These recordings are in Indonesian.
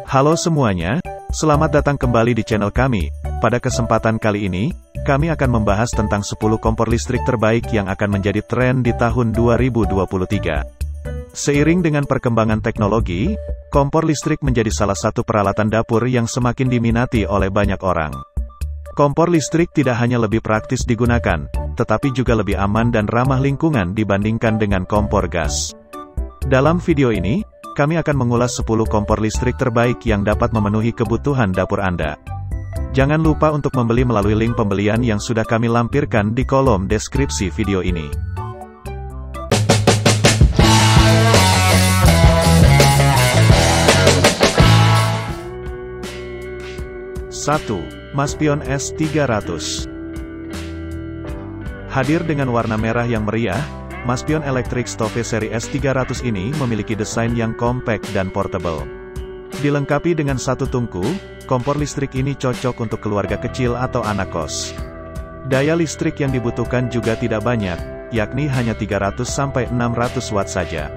Halo semuanya, selamat datang kembali di channel kami. Pada kesempatan kali ini, kami akan membahas tentang 10 kompor listrik terbaik yang akan menjadi tren di tahun 2023. Seiring dengan perkembangan teknologi, kompor listrik menjadi salah satu peralatan dapur yang semakin diminati oleh banyak orang. Kompor listrik tidak hanya lebih praktis digunakan, tetapi juga lebih aman dan ramah lingkungan dibandingkan dengan kompor gas. Dalam video ini, kami akan mengulas 10 kompor listrik terbaik yang dapat memenuhi kebutuhan dapur Anda. Jangan lupa untuk membeli melalui link pembelian yang sudah kami lampirkan di kolom deskripsi video ini. Satu, Maspion S300. Hadir dengan warna merah yang meriah, Maspion Electric Stove seri S300 ini memiliki desain yang compact dan portable. Dilengkapi dengan satu tungku, kompor listrik ini cocok untuk keluarga kecil atau anak kos. Daya listrik yang dibutuhkan juga tidak banyak, yakni hanya 300-600 watt saja.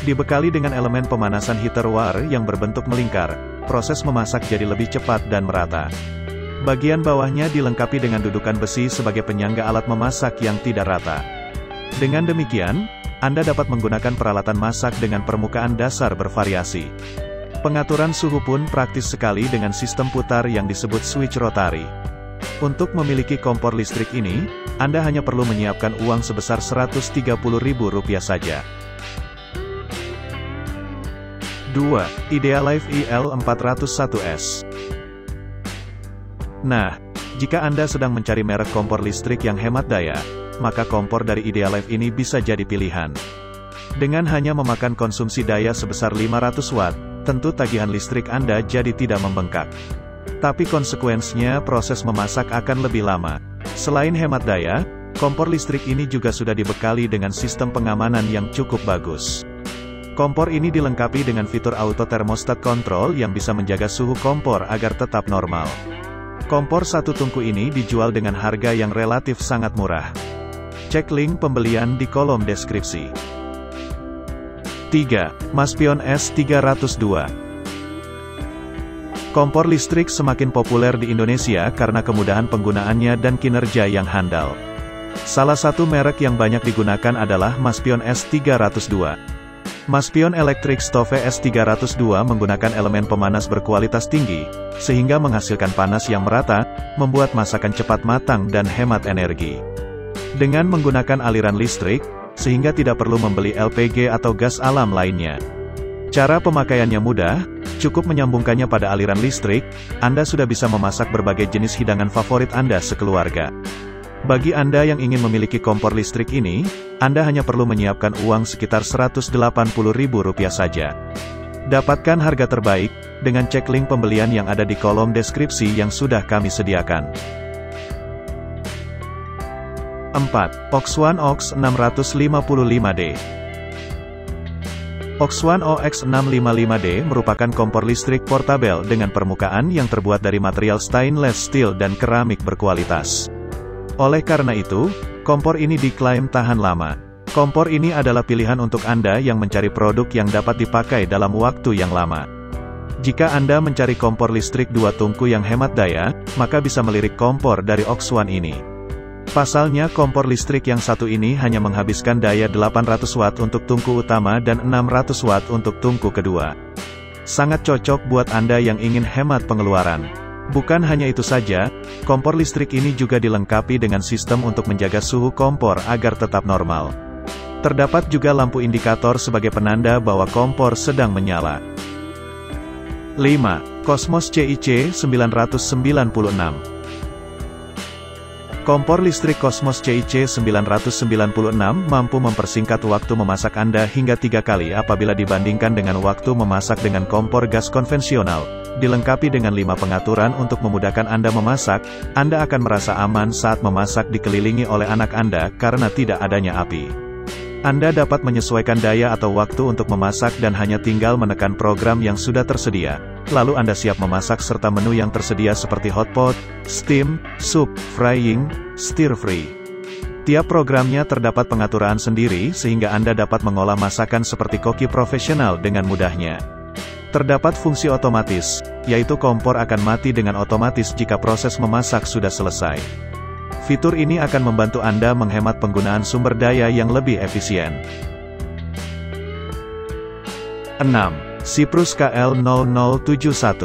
Dibekali dengan elemen pemanasan heater war yang berbentuk melingkar, proses memasak jadi lebih cepat dan merata. Bagian bawahnya dilengkapi dengan dudukan besi sebagai penyangga alat memasak yang tidak rata. Dengan demikian, Anda dapat menggunakan peralatan masak dengan permukaan dasar bervariasi. Pengaturan suhu pun praktis sekali dengan sistem putar yang disebut switch rotary. Untuk memiliki kompor listrik ini, Anda hanya perlu menyiapkan uang sebesar Rp130.000 saja. 2. Idealife EL401S. Nah, jika Anda sedang mencari merek kompor listrik yang hemat daya, maka kompor dari Idealife ini bisa jadi pilihan. Dengan hanya memakan konsumsi daya sebesar 500 watt, tentu tagihan listrik Anda jadi tidak membengkak. Tapi konsekuensinya proses memasak akan lebih lama. Selain hemat daya, kompor listrik ini juga sudah dibekali dengan sistem pengamanan yang cukup bagus. Kompor ini dilengkapi dengan fitur auto thermostat control yang bisa menjaga suhu kompor agar tetap normal. Kompor satu tungku ini dijual dengan harga yang relatif sangat murah. Cek link pembelian di kolom deskripsi. 3. Maspion S302. Kompor listrik semakin populer di Indonesia karena kemudahan penggunaannya dan kinerja yang handal. Salah satu merek yang banyak digunakan adalah Maspion S302. Maspion Electric Stove S302 menggunakan elemen pemanas berkualitas tinggi, sehingga menghasilkan panas yang merata, membuat masakan cepat matang dan hemat energi. Dengan menggunakan aliran listrik, sehingga tidak perlu membeli LPG atau gas alam lainnya. Cara pemakaiannya mudah, cukup menyambungkannya pada aliran listrik, Anda sudah bisa memasak berbagai jenis hidangan favorit Anda sekeluarga. Bagi Anda yang ingin memiliki kompor listrik ini, Anda hanya perlu menyiapkan uang sekitar Rp180.000 saja. Dapatkan harga terbaik, dengan cek link pembelian yang ada di kolom deskripsi yang sudah kami sediakan. 4. OX1 OX655D. OX1 OX655D merupakan kompor listrik portabel dengan permukaan yang terbuat dari material stainless steel dan keramik berkualitas. Oleh karena itu, kompor ini diklaim tahan lama. Kompor ini adalah pilihan untuk Anda yang mencari produk yang dapat dipakai dalam waktu yang lama. Jika Anda mencari kompor listrik 2 tungku yang hemat daya, maka bisa melirik kompor dari OX1 ini. Pasalnya kompor listrik yang satu ini hanya menghabiskan daya 800 watt untuk tungku utama dan 600 watt untuk tungku kedua. Sangat cocok buat Anda yang ingin hemat pengeluaran. Bukan hanya itu saja, kompor listrik ini juga dilengkapi dengan sistem untuk menjaga suhu kompor agar tetap normal. Terdapat juga lampu indikator sebagai penanda bahwa kompor sedang menyala. 5. Cosmos CIC 996. Kompor listrik Cosmos CIC 996 mampu mempersingkat waktu memasak Anda hingga 3 kali apabila dibandingkan dengan waktu memasak dengan kompor gas konvensional. Dilengkapi dengan 5 pengaturan untuk memudahkan Anda memasak, Anda akan merasa aman saat memasak dikelilingi oleh anak Anda karena tidak adanya api. Anda dapat menyesuaikan daya atau waktu untuk memasak dan hanya tinggal menekan program yang sudah tersedia. Lalu Anda siap memasak serta menu yang tersedia seperti hot pot, steam, soup, frying, stir-fry. Tiap programnya terdapat pengaturan sendiri sehingga Anda dapat mengolah masakan seperti koki profesional dengan mudahnya. Terdapat fungsi otomatis, yaitu kompor akan mati dengan otomatis jika proses memasak sudah selesai. Fitur ini akan membantu Anda menghemat penggunaan sumber daya yang lebih efisien. 6. Cyprus KL0071.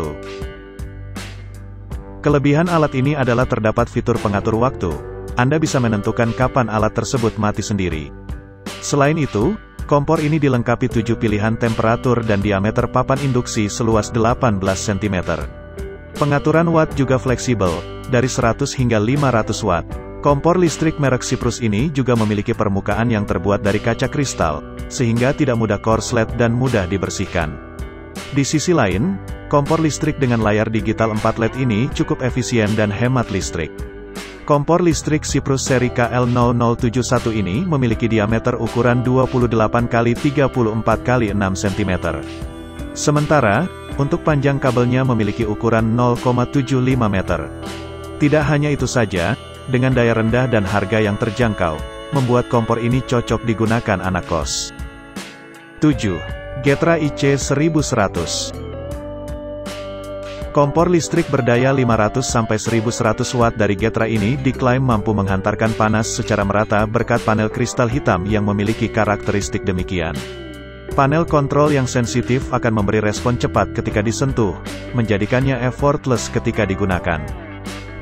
Kelebihan alat ini adalah terdapat fitur pengatur waktu. Anda bisa menentukan kapan alat tersebut mati sendiri. Selain itu, kompor ini dilengkapi 7 pilihan temperatur dan diameter papan induksi seluas 18 cm. Pengaturan watt juga fleksibel, dari 100 hingga 500 watt. Kompor listrik merek Cyprus ini juga memiliki permukaan yang terbuat dari kaca kristal, sehingga tidak mudah korslet dan mudah dibersihkan. Di sisi lain, kompor listrik dengan layar digital 4 LED ini cukup efisien dan hemat listrik. Kompor listrik Cyprus seri KL0071 ini memiliki diameter ukuran 28x34x6 cm. Sementara, untuk panjang kabelnya memiliki ukuran 0,75 meter. Tidak hanya itu saja, dengan daya rendah dan harga yang terjangkau, membuat kompor ini cocok digunakan anak kos. 7. Getra IC1100. Kompor listrik berdaya 500-1100 watt dari Getra ini diklaim mampu menghantarkan panas secara merata berkat panel kristal hitam yang memiliki karakteristik demikian. Panel kontrol yang sensitif akan memberi respon cepat ketika disentuh, menjadikannya effortless ketika digunakan.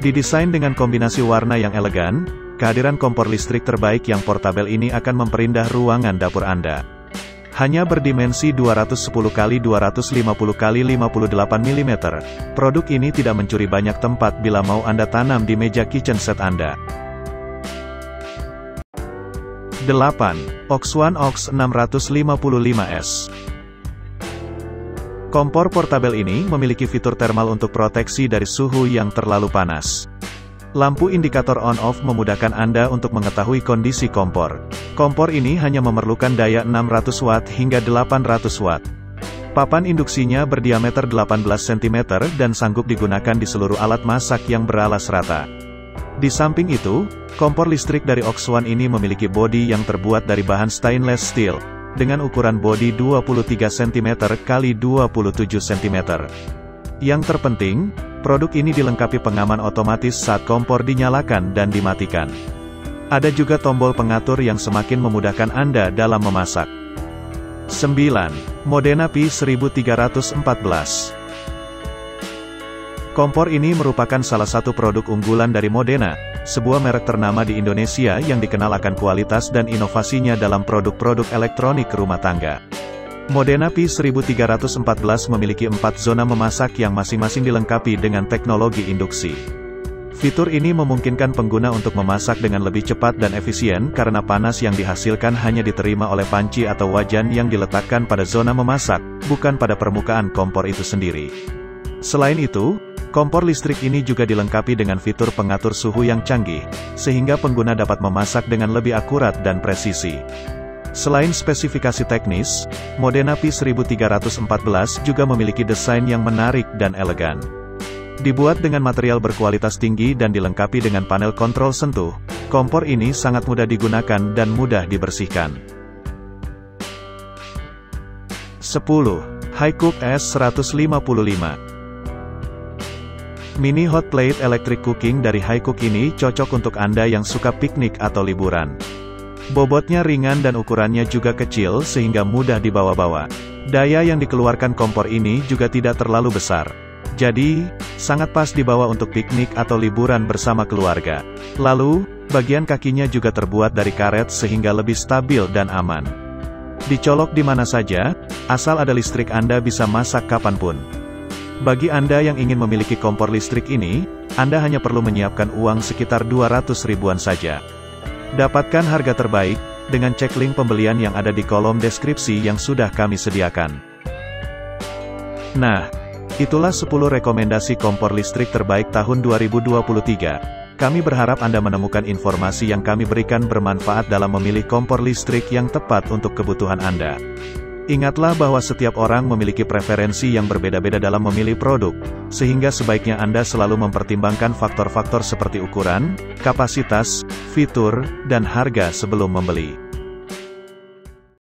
Didesain dengan kombinasi warna yang elegan, kehadiran kompor listrik terbaik yang portabel ini akan memperindah ruangan dapur Anda. Hanya berdimensi 210x250x58 mm, produk ini tidak mencuri banyak tempat bila mau Anda tanam di meja kitchen set Anda. 8. OX1 OX655S. Kompor portabel ini memiliki fitur thermal untuk proteksi dari suhu yang terlalu panas. Lampu indikator on-off memudahkan Anda untuk mengetahui kondisi kompor. Kompor ini hanya memerlukan daya 600 watt hingga 800 watt. Papan induksinya berdiameter 18 cm dan sanggup digunakan di seluruh alat masak yang beralas rata. Di samping itu, kompor listrik dari OX1 ini memiliki bodi yang terbuat dari bahan stainless steel, dengan ukuran bodi 23 cm x 27 cm. Yang terpenting, produk ini dilengkapi pengaman otomatis saat kompor dinyalakan dan dimatikan. Ada juga tombol pengatur yang semakin memudahkan Anda dalam memasak. 9. Modena P1314. Kompor ini merupakan salah satu produk unggulan dari Modena, sebuah merek ternama di Indonesia yang dikenal akan kualitas dan inovasinya dalam produk-produk elektronik rumah tangga. Modena P1314 memiliki 4 zona memasak yang masing-masing dilengkapi dengan teknologi induksi. Fitur ini memungkinkan pengguna untuk memasak dengan lebih cepat dan efisien karena panas yang dihasilkan hanya diterima oleh panci atau wajan yang diletakkan pada zona memasak, bukan pada permukaan kompor itu sendiri. Selain itu, kompor listrik ini juga dilengkapi dengan fitur pengatur suhu yang canggih, sehingga pengguna dapat memasak dengan lebih akurat dan presisi. Selain spesifikasi teknis, Modena P1314 juga memiliki desain yang menarik dan elegan. Dibuat dengan material berkualitas tinggi dan dilengkapi dengan panel kontrol sentuh, kompor ini sangat mudah digunakan dan mudah dibersihkan. 10. Hicook S155. Mini hot plate electric cooking dari Hicook ini cocok untuk Anda yang suka piknik atau liburan. Bobotnya ringan dan ukurannya juga kecil sehingga mudah dibawa-bawa. Daya yang dikeluarkan kompor ini juga tidak terlalu besar. Jadi, sangat pas dibawa untuk piknik atau liburan bersama keluarga. Lalu, bagian kakinya juga terbuat dari karet sehingga lebih stabil dan aman. Dicolok di mana saja, asal ada listrik Anda bisa masak kapanpun. Bagi Anda yang ingin memiliki kompor listrik ini, Anda hanya perlu menyiapkan uang sekitar 200 ribuan saja. Dapatkan harga terbaik, dengan cek link pembelian yang ada di kolom deskripsi yang sudah kami sediakan. Nah, itulah 10 rekomendasi kompor listrik terbaik tahun 2023. Kami berharap Anda menemukan informasi yang kami berikan bermanfaat dalam memilih kompor listrik yang tepat untuk kebutuhan Anda. Ingatlah bahwa setiap orang memiliki preferensi yang berbeda-beda dalam memilih produk, sehingga sebaiknya Anda selalu mempertimbangkan faktor-faktor seperti ukuran, kapasitas, fitur, dan harga sebelum membeli.